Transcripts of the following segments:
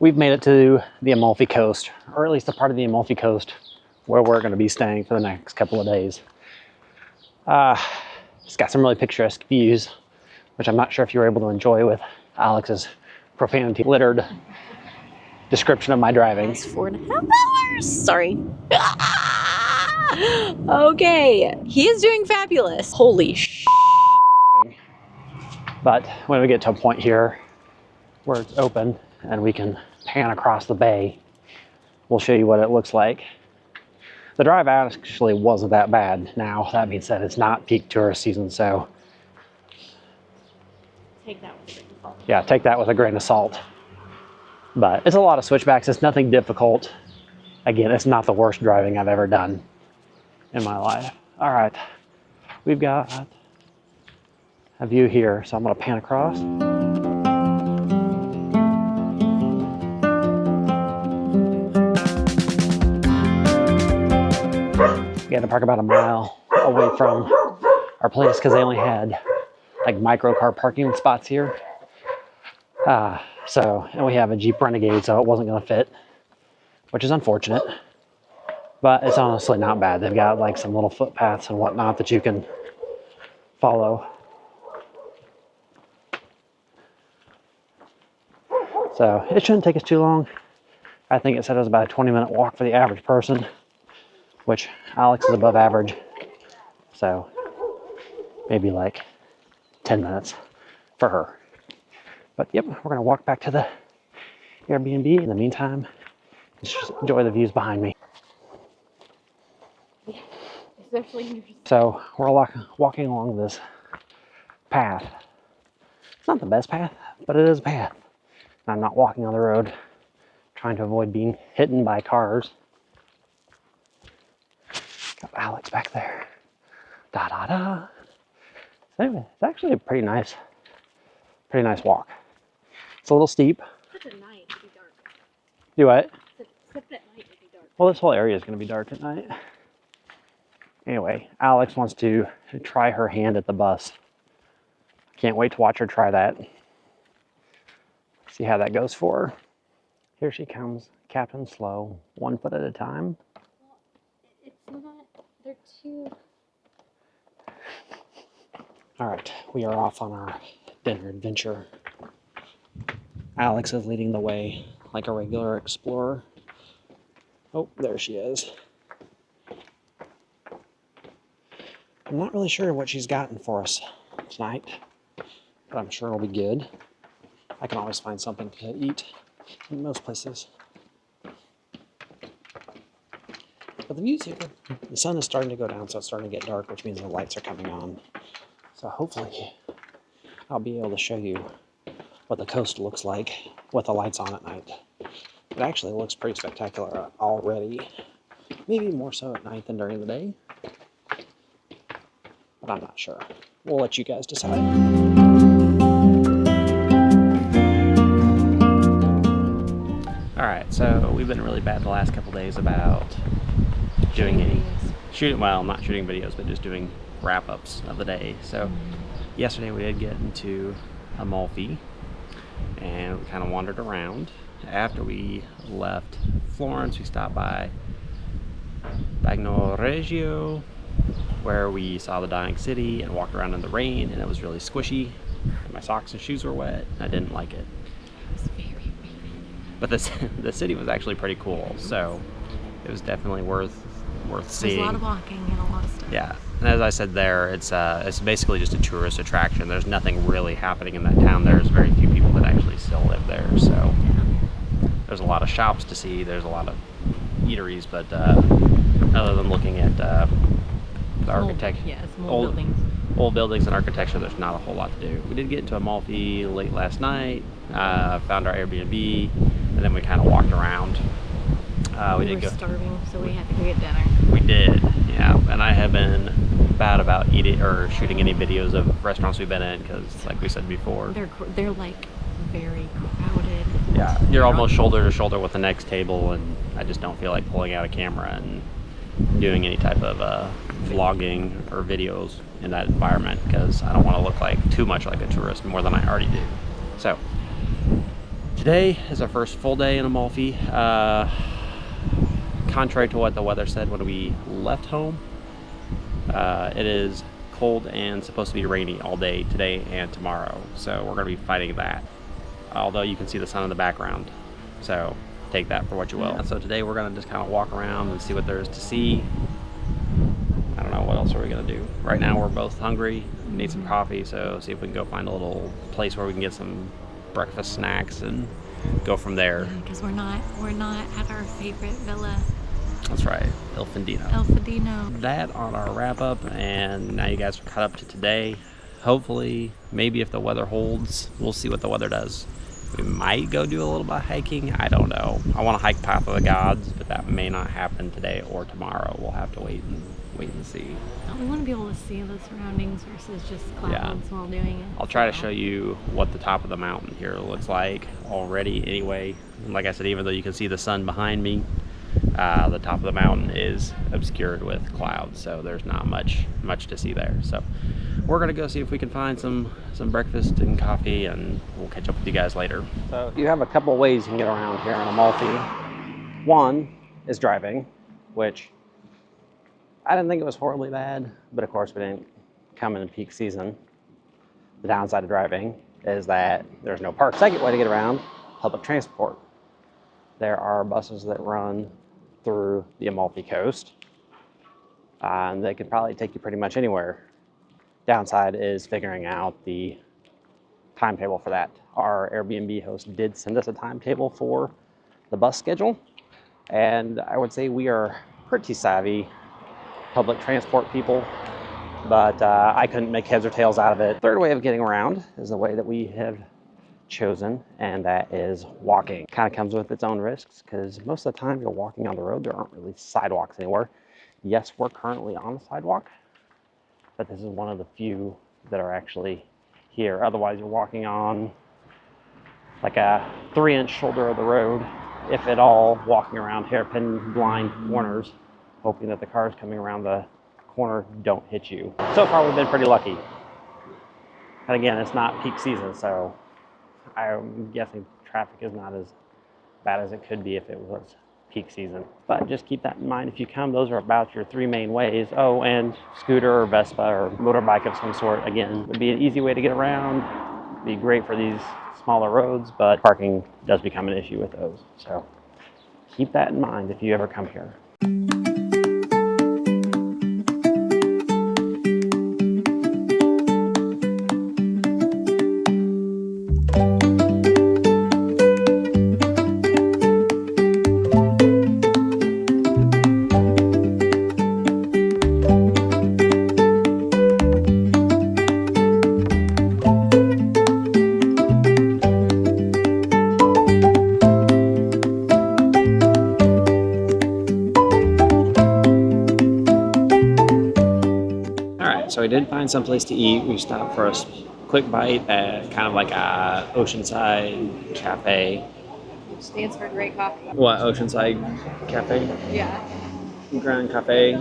We've made it to the Amalfi Coast, or at least a part of the Amalfi Coast where we're going to be staying for the next couple of days. It's got some really picturesque views, which I'm not sure if you were able to enjoy with Alex's profanity-littered description of my driving. It's 4.5 hours. Sorry. Okay, he is doing fabulous. Holy sh! But when we get to a point here where it's open and we can pan across the bay, we'll show you what it looks like. The drive actually wasn't that bad. Now, that being said, it's not peak tourist season, so Take that with a grain of salt. yeah, take that with a grain of salt. But it's a lot of switchbacks. It's nothing difficult. Again, it's not the worst driving I've ever done in my life. All right, we've got a view here, so I'm going to pan across. We had to park about a mile away from our place because they only had like micro car parking spots here. And we have a Jeep Renegade, so it wasn't going to fit, which is unfortunate. But it's honestly not bad. They've got like some little footpaths and whatnot that you can follow. So it shouldn't take us too long. I think it said it was about a 20-minute walk for the average person, which Alex is above average. So maybe like 10 minutes for her. But yep, we're gonna walk back to the Airbnb. In the meantime, let's just enjoy the views behind me. So we're walking along this path. It's not the best path, but it is a path. And I'm not walking on the road, trying to avoid being hit by cars. Got Alex back there. Da da da. So anyway, it's actually a pretty nice walk. It's a little steep. Except at night, it'll be dark. Do what? Except at night, it'll be dark. Well, this whole area is going to be dark at night. Anyway, Alex wants to try her hand at the bus. Can't wait to watch her try that. See how that goes for her. Here she comes, Captain Slow, 1 foot at a time. Well, it's not, they're too... All right, we are off on our dinner adventure. Alex is leading the way like a regular explorer. Oh, there she is. I'm not really sure what she's gotten for us tonight, but I'm sure it'll be good. I can always find something to eat in most places. But the views here, the sun is starting to go down, so it's starting to get dark, which means the lights are coming on. So hopefully I'll be able to show you what the coast looks like with the lights on at night. It actually looks pretty spectacular already. Maybe more so at night than during the day. But I'm not sure. We'll let you guys decide. Alright, so we've been really bad the last couple days about doing any not shooting videos, but just doing wrap-ups of the day. So yesterday we did get into Amalfi and we kind of wandered around. After we left Florence, we stopped by Bagno Reggio, where we saw the dying city and walked around in the rain, and it was really squishy. My socks and shoes were wet. I didn't like it. It was very rainy. But the city was actually pretty cool, so it was definitely worth seeing. There's a lot of walking and a lot of stuff. Yeah, and as I said there, it's basically just a tourist attraction. There's nothing really happening in that town. There's very few people that actually still live there, so there's a lot of shops to see. There's a lot of eateries, but other than looking at the architecture, old buildings and architecture, there's not a whole lot to do. We did get into Amalfi late last night, found our Airbnb, and then we kind of walked around. We were starving, so we had to go get dinner. We did, yeah. And I have been bad about eating or shooting any videos of restaurants we've been in because, like we said before, they're like very crowded. Yeah, you're almost shoulder to shoulder with the next table, and I just don't feel like pulling out a camera and doing any type of vlogging or videos in that environment because I don't want to look like too much like a tourist, more than I already do. So Today is our first full day in Amalfi. Contrary to what the weather said when we left home, it is cold and supposed to be rainy all day today and tomorrow. So we're going to be fighting that. Although you can see the sun in the background. So take that for what you will. So today we're going to just kind of walk around and see what there is to see. I don't know, what else are we going to do? Right now we're both hungry, need some coffee, so see if we can go find a little place where we can get some breakfast snacks and go from there. Because we're not at our favorite villa. That's right, El Fendino. El Fendino. That on our wrap up, and now you guys are caught up to today. Hopefully, maybe if the weather holds, we'll see what the weather does. We might go do a little bit of hiking, I don't know. I want to hike Path of the Gods, but that may not happen today or tomorrow. We'll have to wait and see. We want to be able to see the surroundings versus just clouds while doing it. I'll try to show you what the top of the mountain here looks like already anyway. Like I said, even though you can see the sun behind me, the top of the mountain is obscured with clouds, so there's not much to see there. So we're gonna go see if we can find some breakfast and coffee, and we'll catch up with you guys later. So you have a couple of ways you can get around here in Amalfi. One is driving, which I didn't think it was horribly bad, but of course we didn't come in peak season. The downside of driving is that there's no park. Second way to get around, public transport. There are buses that run through the Amalfi Coast, and they could probably take you pretty much anywhere. Downside is figuring out the timetable for that. Our Airbnb host did send us a timetable for the bus schedule, and I would say we are pretty savvy public transport people, but I couldn't make heads or tails out of it. Third way of getting around is the way that we have chosen, and that is walking. Kind of comes with its own risks, because most of the time you're walking on the road, there aren't really sidewalks anywhere. Yes, we're currently on the sidewalk, but this is one of the few that are actually here. Otherwise you're walking on like a 3-inch shoulder of the road, if at all, walking around hairpin blind corners, hoping that the cars coming around the corner don't hit you. So far we've been pretty lucky. And again, it's not peak season, so I'm guessing traffic is not as bad as it could be if it was peak season. But just keep that in mind if you come. Those are about your 3 main ways. Oh, and scooter or Vespa or motorbike of some sort, again, would be an easy way to get around. Be great for these smaller roads, but parking does become an issue with those. So keep that in mind if you ever come here. So we did find some place to eat. We stopped for a quick bite at kind of like a Oceanside Cafe. Which stands for great coffee. What, Oceanside Cafe? Yeah. Grand Cafe.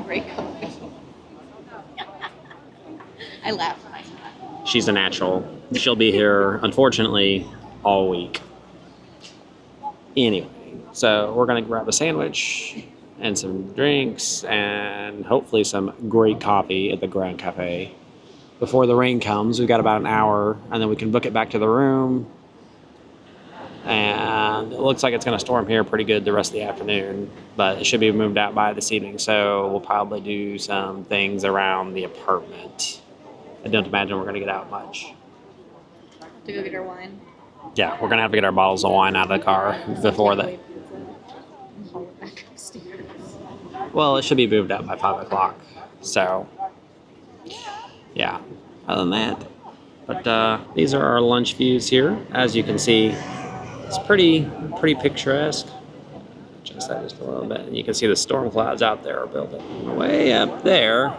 Great coffee. I laughed when I said that. She's a natural. She'll be here, unfortunately, all week. Anyway, so we're gonna grab a sandwich and some drinks and hopefully some great coffee at the Grand Cafe before the rain comes. We've got about an hour, and then we can book it back to the room. And it looks like it's going to storm here pretty good the rest of the afternoon, but it should be moved out by this evening, so we'll probably do some things around the apartment. I don't imagine we're going to get out much. To go get our wine. Yeah, we're going to have to get our bottles of wine out of the car before that. Well, it should be moved out by 5 o'clock. So, yeah, other than that. But these are our lunch views here. As you can see, it's pretty picturesque. Adjust that just a little bit. And you can see the storm clouds out there are building. Way up there,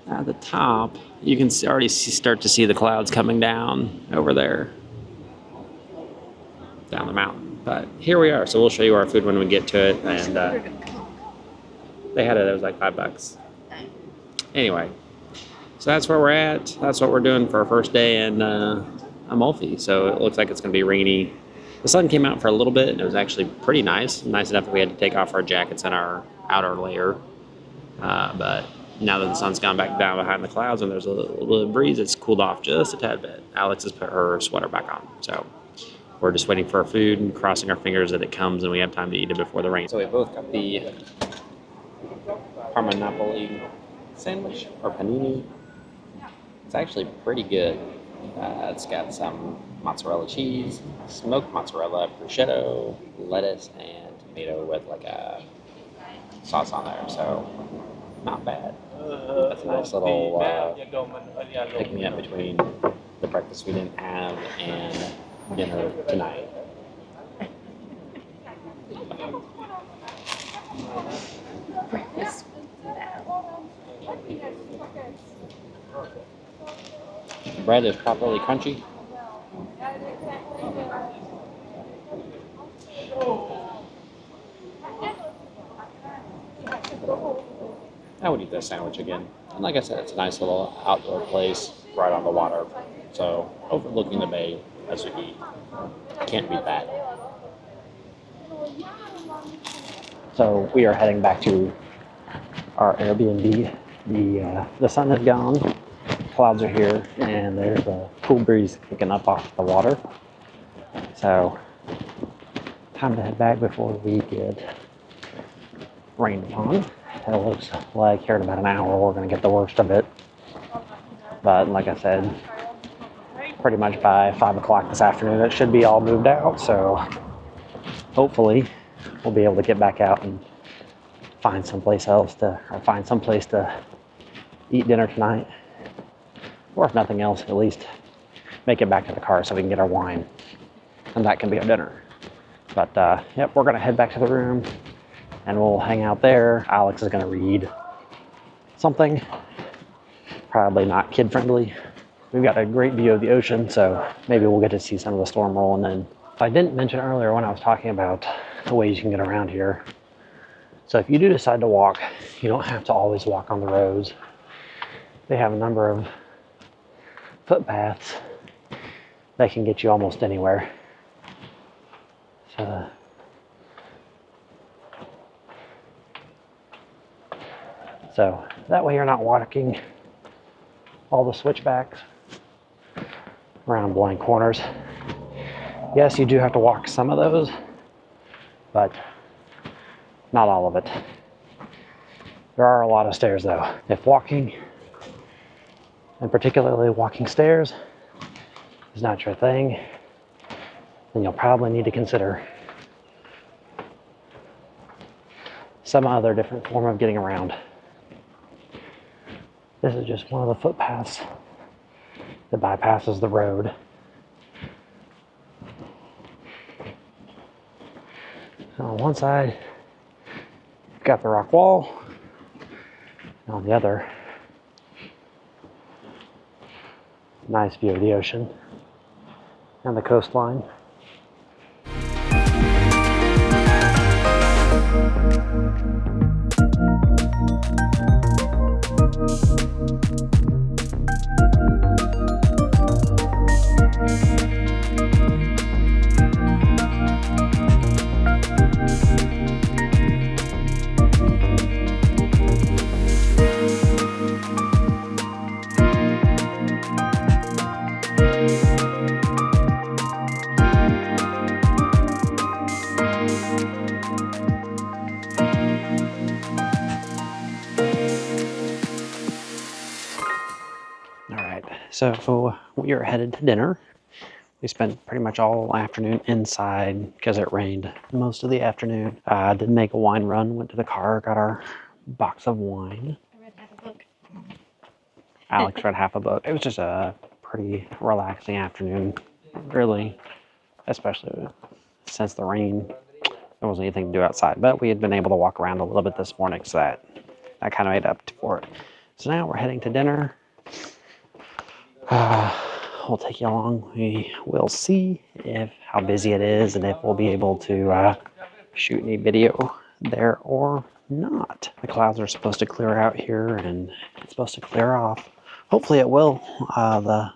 at the top, you can already start to see the clouds coming down over there. Down the mountain. But here we are, so we'll show you our food when we get to it. And they had it was like $5. Anyway, so that's where we're at. That's what we're doing for our first day in Amalfi, so it looks like it's going to be rainy. The sun came out for a little bit, and it was actually pretty nice. Nice enough that we had to take off our jackets and our outer layer. But now that the sun's gone back down behind the clouds and there's a little bit of breeze, it's cooled off just a tad bit. Alex has put her sweater back on, so we're just waiting for our food and crossing our fingers that it comes and we have time to eat it before the rain. So we both got the Parma Napoli sandwich, or panini. It's actually pretty good. It's got some mozzarella cheese, smoked mozzarella, prosciutto, lettuce, and tomato with like a sauce on there, so not bad. That's a nice little pick me up between the breakfast we didn't have and dinner tonight. Breakfast. The bread is properly crunchy. I would eat this sandwich again. And like I said, it's a nice little outdoor place right on the water. So overlooking the bay as we eat. Can't beat that. So we are heading back to our Airbnb. The sun is gone, clouds are here, and there's a cool breeze kicking up off the water. So time to head back before we get rained upon. It looks like here in about an hour we're going to get the worst of it. But like I said, pretty much by 5 o'clock this afternoon it should be all moved out. So hopefully we'll be able to get back out and find someplace to eat dinner tonight. Or if nothing else, at least make it back to the car so we can get our wine. And that can be our dinner. But yep, we're going to head back to the room and we'll hang out there. Alex is going to read something, probably not kid friendly. We've got a great view of the ocean, so maybe we'll get to see some of the storm rolling in. I didn't mention earlier when I was talking about the ways you can get around here. So if you do decide to walk, you don't have to always walk on the roads. They have a number of footpaths that can get you almost anywhere. So that way you're not walking all the switchbacks around blind corners. Yes, you do have to walk some of those, but not all of it. There are a lot of stairs though. If walking, and particularly walking stairs, is not your thing, then you'll probably need to consider some other different form of getting around. This is just one of the footpaths that bypasses the road. So on one side, you've got the rock wall, and on the other, nice view of the ocean and the coastline. So we are headed to dinner. We spent pretty much all afternoon inside because it rained most of the afternoon. Did make a wine run, went to the car, got our box of wine. I read half a book. Alex read half a book. It was just a pretty relaxing afternoon, really, especially since the rain. There wasn't anything to do outside, but we had been able to walk around a little bit this morning, so that kind of made up for it. So now we're heading to dinner. We'll take you along. We will see how busy it is and if we'll be able to shoot any video there or not. The clouds are supposed to clear out here and it's supposed to clear off. Hopefully it will. The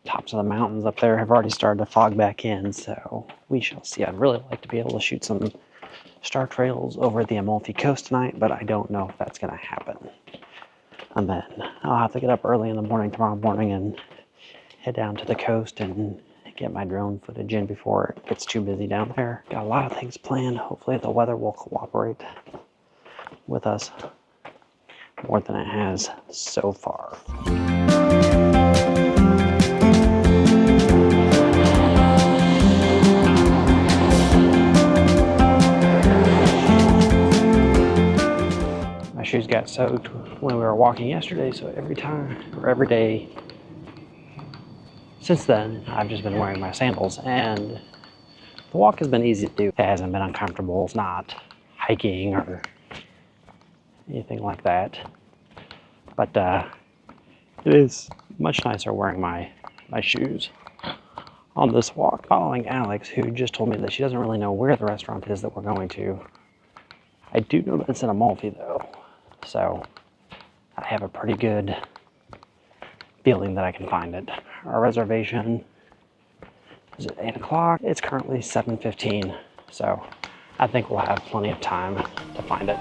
tops of the mountains up there have already started to fog back in, so we shall see. I'd really like to be able to shoot some star trails over the Amalfi Coast tonight, but I don't know if that's going to happen. And then I'll have to get up early in the morning tomorrow morning and head down to the coast and get my drone footage in before it gets too busy down there. Got a lot of things planned. Hopefully the weather will cooperate with us more than it has so far. My shoes got soaked when we were walking yesterday, so every day since then, I've just been wearing my sandals, and the walk has been easy to do. It hasn't been uncomfortable. It's not hiking or anything like that. But it is much nicer wearing my shoes on this walk. Following Alex, who just told me that she doesn't really know where the restaurant is that we're going to. I do know that it's in Amalfi, though, so I have a pretty good feeling that I can find it. Our reservation is at 8 o'clock. It's currently 7:15, so I think we'll have plenty of time to find it.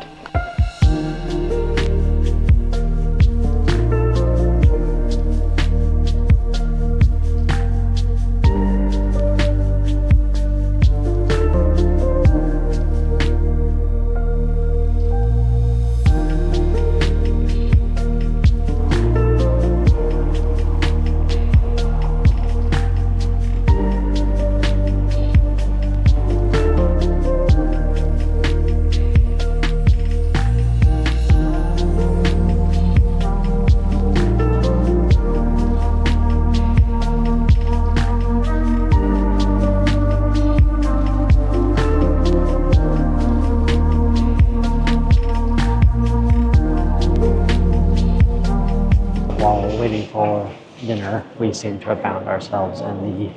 Waiting for dinner, we seem to have found ourselves in the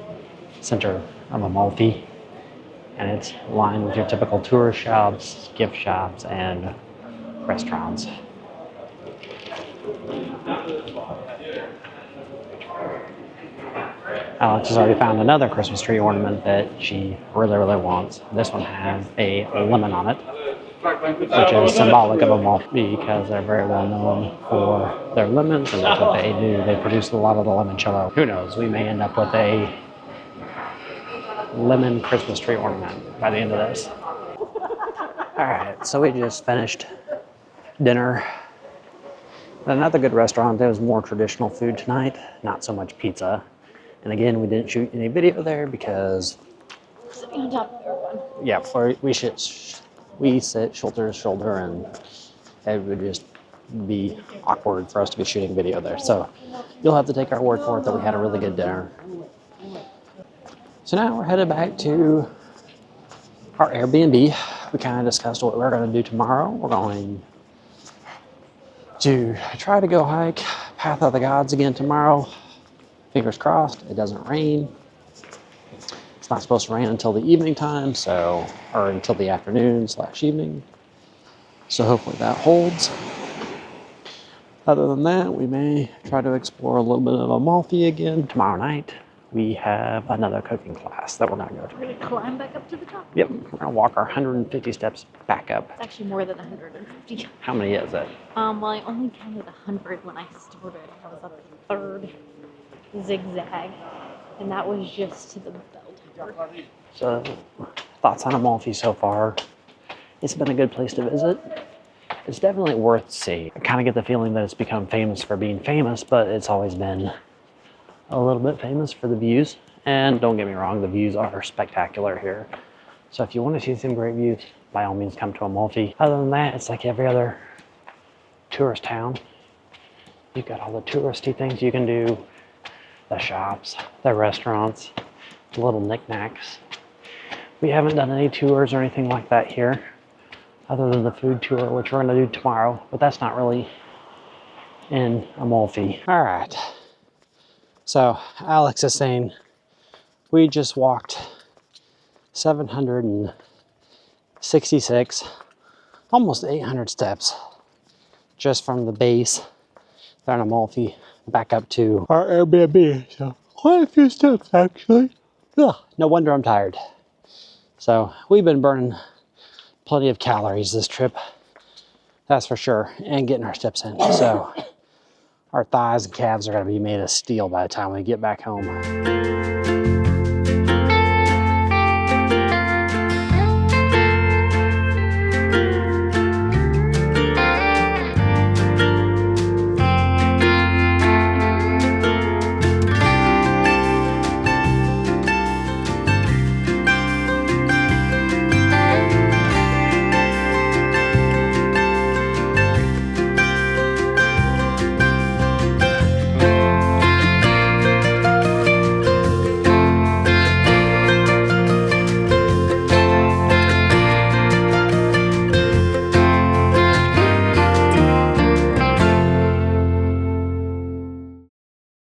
center of Amalfi, and it's lined with your typical tourist shops, gift shops, and restaurants. Alex has already found another Christmas tree ornament that she really, really wants. This one has a lemon on it, which is symbolic of Amalfi because they're very well known for their lemons, and that's what they do. They produce a lot of the limoncello. Who knows, we may end up with a lemon Christmas tree ornament by the end of this. All right, so we just finished dinner at another good restaurant. There was more traditional food tonight, not so much pizza. And again, we didn't shoot any video there because Sitting on top of everyone. yeah, we sit shoulder to shoulder, and it would just be awkward for us to be shooting video there. So you'll have to take our word for it that we had a really good dinner. So now we're headed back to our Airbnb. We kind of discussed what we're going to do tomorrow. We're going to try to go hike Path of the Gods again tomorrow. Fingers crossed it doesn't rain. It's not supposed to rain until the evening time, or until the afternoon/evening. So hopefully that holds. Other than that, we may try to explore a little bit of Amalfi again. Tomorrow night, we have another cooking class that we're going to go to. We're going to climb back up to the top. Yep, we're going to walk our 150 steps back up. It's actually more than 150. How many is it? Well, I only counted 100 when I started. I was up the third zigzag, and that was just to the bell tower. So, thoughts on Amalfi so far? It's been a good place to visit. It's definitely worth seeing. I kind of get the feeling that it's become famous for being famous, but it's always been a little bit famous for the views. And don't get me wrong, the views are spectacular here. So if you want to see some great views, by all means come to Amalfi. Other than that, it's like every other tourist town. You've got all the touristy things you can do. The shops, the restaurants, the little knickknacks. We haven't done any tours or anything like that here, other than the food tour, which we're going to do tomorrow, but that's not really in Amalfi. All right. So Alex is saying we just walked 766, almost 800 steps just from the base there in Amalfi back up to our Airbnb. So quite a few steps actually. Ugh, no wonder I'm tired. So we've been burning plenty of calories this trip, that's for sure, and getting our steps in. So our thighs and calves are gonna be made of steel by the time we get back home.